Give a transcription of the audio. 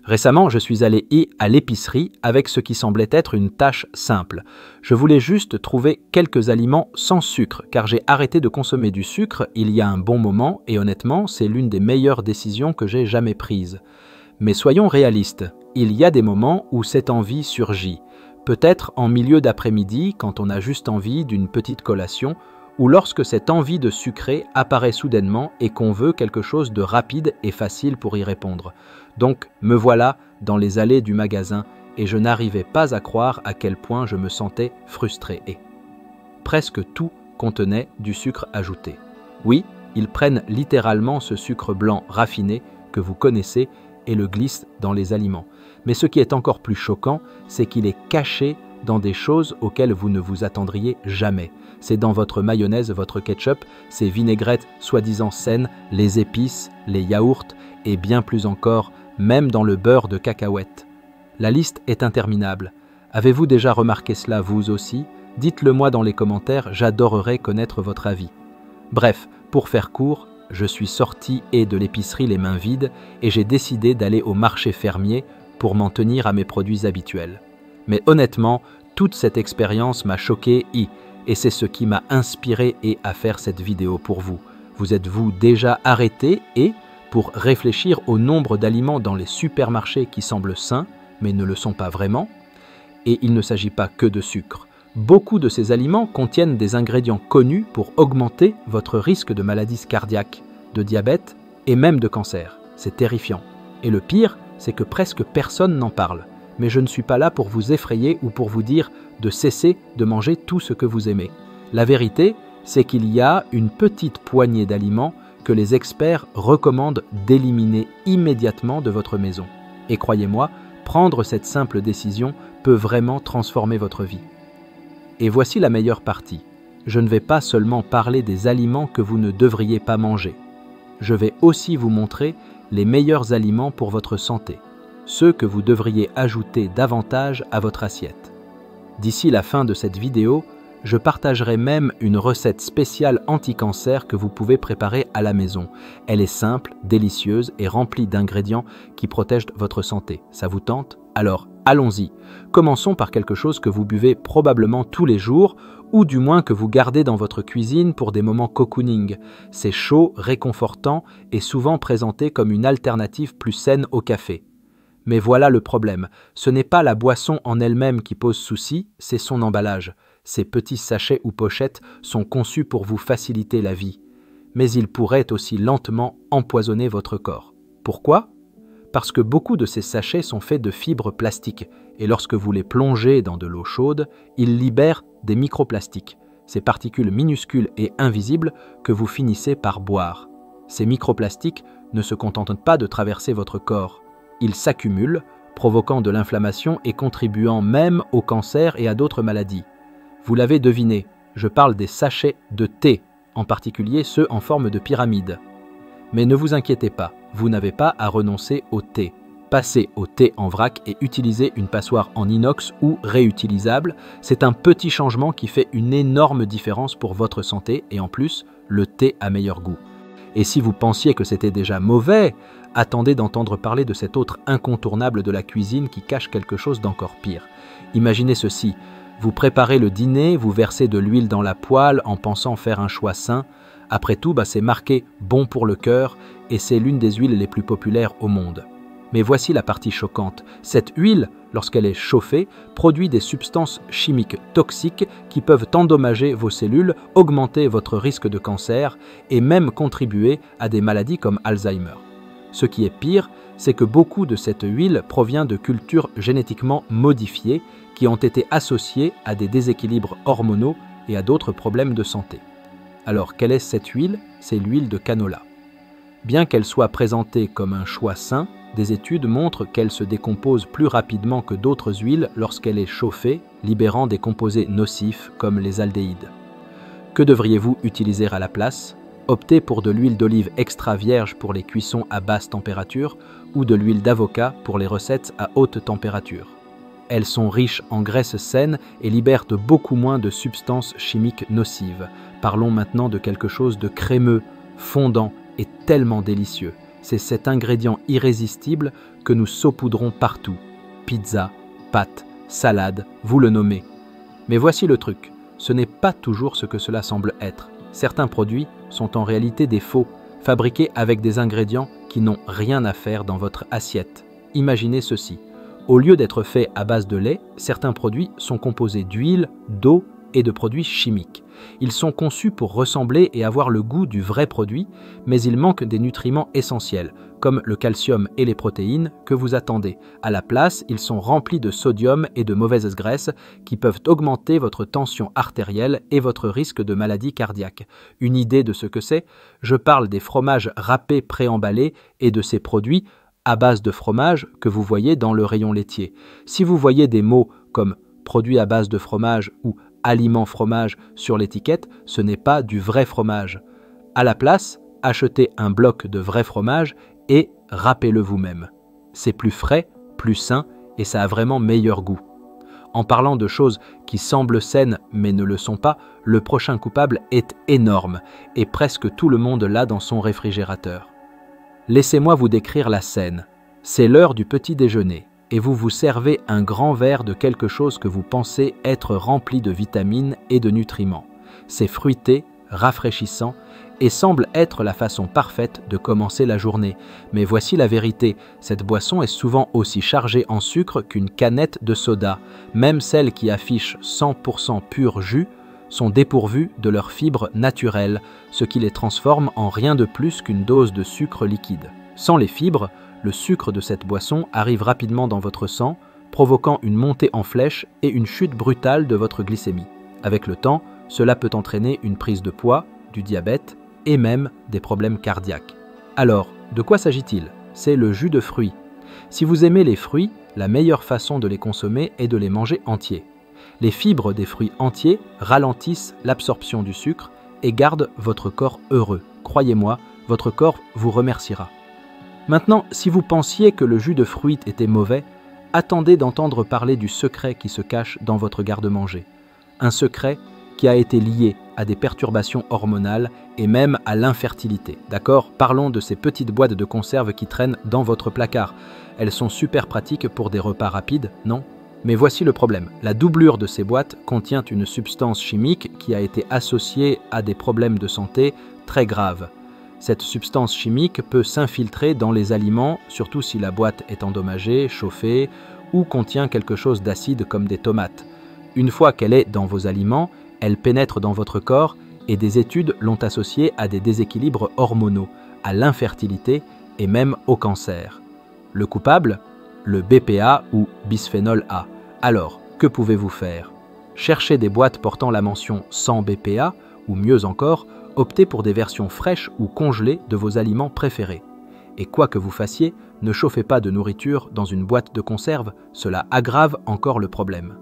Récemment, je suis allé à l'épicerie avec ce qui semblait être une tâche simple. Je voulais juste trouver quelques aliments sans sucre, car j'ai arrêté de consommer du sucre il y a un bon moment et honnêtement, c'est l'une des meilleures décisions que j'ai jamais prises. Mais soyons réalistes, il y a des moments où cette envie surgit. Peut-être en milieu d'après-midi, quand on a juste envie d'une petite collation, ou lorsque cette envie de sucrer apparaît soudainement et qu'on veut quelque chose de rapide et facile pour y répondre. Donc, me voilà dans les allées du magasin et je n'arrivais pas à croire à quel point je me sentais frustré. Et presque tout contenait du sucre ajouté. Oui, ils prennent littéralement ce sucre blanc raffiné que vous connaissez et le glissent dans les aliments. Mais ce qui est encore plus choquant, c'est qu'il est caché dans des choses auxquelles vous ne vous attendriez jamais. C'est dans votre mayonnaise, votre ketchup, ces vinaigrettes soi-disant saines, les épices, les yaourts et bien plus encore, même dans le beurre de cacahuète. La liste est interminable. Avez-vous déjà remarqué cela vous aussi? Dites-le moi dans les commentaires, j'adorerais connaître votre avis. Bref, pour faire court, je suis sorti de l'épicerie les mains vides et j'ai décidé d'aller au marché fermier pour m'en tenir à mes produits habituels. Mais honnêtement, toute cette expérience m'a choqué et c'est ce qui m'a inspiré à faire cette vidéo pour vous. Vous êtes-vous déjà arrêté pour réfléchir au nombre d'aliments dans les supermarchés qui semblent sains, mais ne le sont pas vraiment? Et il ne s'agit pas que de sucre. Beaucoup de ces aliments contiennent des ingrédients connus pour augmenter votre risque de maladies cardiaques, de diabète et même de cancer. C'est terrifiant. Et le pire, c'est que presque personne n'en parle. Mais je ne suis pas là pour vous effrayer ou pour vous dire de cesser de manger tout ce que vous aimez. La vérité, c'est qu'il y a une petite poignée d'aliments que les experts recommandent d'éliminer immédiatement de votre maison. Et croyez-moi, prendre cette simple décision peut vraiment transformer votre vie. Et voici la meilleure partie. Je ne vais pas seulement parler des aliments que vous ne devriez pas manger. Je vais aussi vous montrer les meilleurs aliments pour votre santé, ceux que vous devriez ajouter davantage à votre assiette. D'ici la fin de cette vidéo, je partagerai même une recette spéciale anti-cancer que vous pouvez préparer à la maison. Elle est simple, délicieuse et remplie d'ingrédients qui protègent votre santé. Ça vous tente? Alors, allons-y. Commençons par quelque chose que vous buvez probablement tous les jours ou du moins que vous gardez dans votre cuisine pour des moments cocooning. C'est chaud, réconfortant et souvent présenté comme une alternative plus saine au café. Mais voilà le problème, ce n'est pas la boisson en elle-même qui pose souci, c'est son emballage. Ces petits sachets ou pochettes sont conçus pour vous faciliter la vie. Mais ils pourraient aussi lentement empoisonner votre corps. Pourquoi? Parce que beaucoup de ces sachets sont faits de fibres plastiques, et lorsque vous les plongez dans de l'eau chaude, ils libèrent des microplastiques, ces particules minuscules et invisibles que vous finissez par boire. Ces microplastiques ne se contentent pas de traverser votre corps. Ils s'accumulent, provoquant de l'inflammation et contribuant même au cancer et à d'autres maladies. Vous l'avez deviné, je parle des sachets de thé, en particulier ceux en forme de pyramide. Mais ne vous inquiétez pas, vous n'avez pas à renoncer au thé. Passez au thé en vrac et utilisez une passoire en inox ou réutilisable. C'est un petit changement qui fait une énorme différence pour votre santé et en plus, le thé a meilleur goût. Et si vous pensiez que c'était déjà mauvais, attendez d'entendre parler de cet autre incontournable de la cuisine qui cache quelque chose d'encore pire. Imaginez ceci, vous préparez le dîner, vous versez de l'huile dans la poêle en pensant faire un choix sain. Après tout, c'est marqué « bon pour le cœur » et c'est l'une des huiles les plus populaires au monde. Mais voici la partie choquante. Cette huile, lorsqu'elle est chauffée, produit des substances chimiques toxiques qui peuvent endommager vos cellules, augmenter votre risque de cancer et même contribuer à des maladies comme Alzheimer. Ce qui est pire, c'est que beaucoup de cette huile provient de cultures génétiquement modifiées qui ont été associées à des déséquilibres hormonaux et à d'autres problèmes de santé. Alors, quelle est cette huile? C'est l'huile de canola. Bien qu'elle soit présentée comme un choix sain, des études montrent qu'elle se décompose plus rapidement que d'autres huiles lorsqu'elle est chauffée, libérant des composés nocifs comme les aldéhydes. Que devriez-vous utiliser à la place? Optez pour de l'huile d'olive extra vierge pour les cuissons à basse température ou de l'huile d'avocat pour les recettes à haute température. Elles sont riches en graisses saines et libèrent de beaucoup moins de substances chimiques nocives. Parlons maintenant de quelque chose de crémeux, fondant et tellement délicieux. c'est cet ingrédient irrésistible que nous saupoudrons partout. Pizza, pâtes, salade, vous le nommez. Mais voici le truc, ce n'est pas toujours ce que cela semble être. Certains produits sont en réalité des faux, fabriqués avec des ingrédients qui n'ont rien à faire dans votre assiette. Imaginez ceci. Au lieu d'être faits à base de lait, certains produits sont composés d'huile, d'eau et de produits chimiques. Ils sont conçus pour ressembler et avoir le goût du vrai produit, mais ils manquent des nutriments essentiels, comme le calcium et les protéines que vous attendez. À la place, ils sont remplis de sodium et de mauvaises graisses qui peuvent augmenter votre tension artérielle et votre risque de maladie cardiaque. Une idée de ce que c'est? Je parle des fromages râpés préemballés et de ces produits à base de fromage que vous voyez dans le rayon laitier. Si vous voyez des mots comme produits à base de fromage ou aliment fromage sur l'étiquette, ce n'est pas du vrai fromage. À la place, achetez un bloc de vrai fromage et râpez-le vous-même. C'est plus frais, plus sain et ça a vraiment meilleur goût. En parlant de choses qui semblent saines mais ne le sont pas, le prochain coupable est énorme et presque tout le monde l'a dans son réfrigérateur. Laissez-moi vous décrire la scène. C'est l'heure du petit déjeuner et vous vous servez un grand verre de quelque chose que vous pensez être rempli de vitamines et de nutriments. C'est fruité, rafraîchissant et semble être la façon parfaite de commencer la journée. Mais voici la vérité, cette boisson est souvent aussi chargée en sucre qu'une canette de soda. Même celles qui affichent 100% pur jus sont dépourvues de leurs fibres naturelles, ce qui les transforme en rien de plus qu'une dose de sucre liquide. Sans les fibres, le sucre de cette boisson arrive rapidement dans votre sang, provoquant une montée en flèche et une chute brutale de votre glycémie. Avec le temps, cela peut entraîner une prise de poids, du diabète et même des problèmes cardiaques. Alors, de quoi s'agit-il? C'est le jus de fruits. Si vous aimez les fruits, la meilleure façon de les consommer est de les manger entiers. Les fibres des fruits entiers ralentissent l'absorption du sucre et gardent votre corps heureux. Croyez-moi, votre corps vous remerciera. Maintenant, si vous pensiez que le jus de fruits était mauvais, attendez d'entendre parler du secret qui se cache dans votre garde-manger. Un secret qui a été lié à des perturbations hormonales et même à l'infertilité. D'accord? Parlons de ces petites boîtes de conserve qui traînent dans votre placard. Elles sont super pratiques pour des repas rapides, non? Mais voici le problème. La doublure de ces boîtes contient une substance chimique qui a été associée à des problèmes de santé très graves. Cette substance chimique peut s'infiltrer dans les aliments, surtout si la boîte est endommagée, chauffée ou contient quelque chose d'acide comme des tomates. Une fois qu'elle est dans vos aliments, elle pénètre dans votre corps et des études l'ont associée à des déséquilibres hormonaux, à l'infertilité et même au cancer. Le coupable? Le BPA ou bisphénol A. Alors, que pouvez-vous faire? Cherchez des boîtes portant la mention sans BPA ou mieux encore, optez pour des versions fraîches ou congelées de vos aliments préférés. Et quoi que vous fassiez, ne chauffez pas de nourriture dans une boîte de conserve, cela aggrave encore le problème.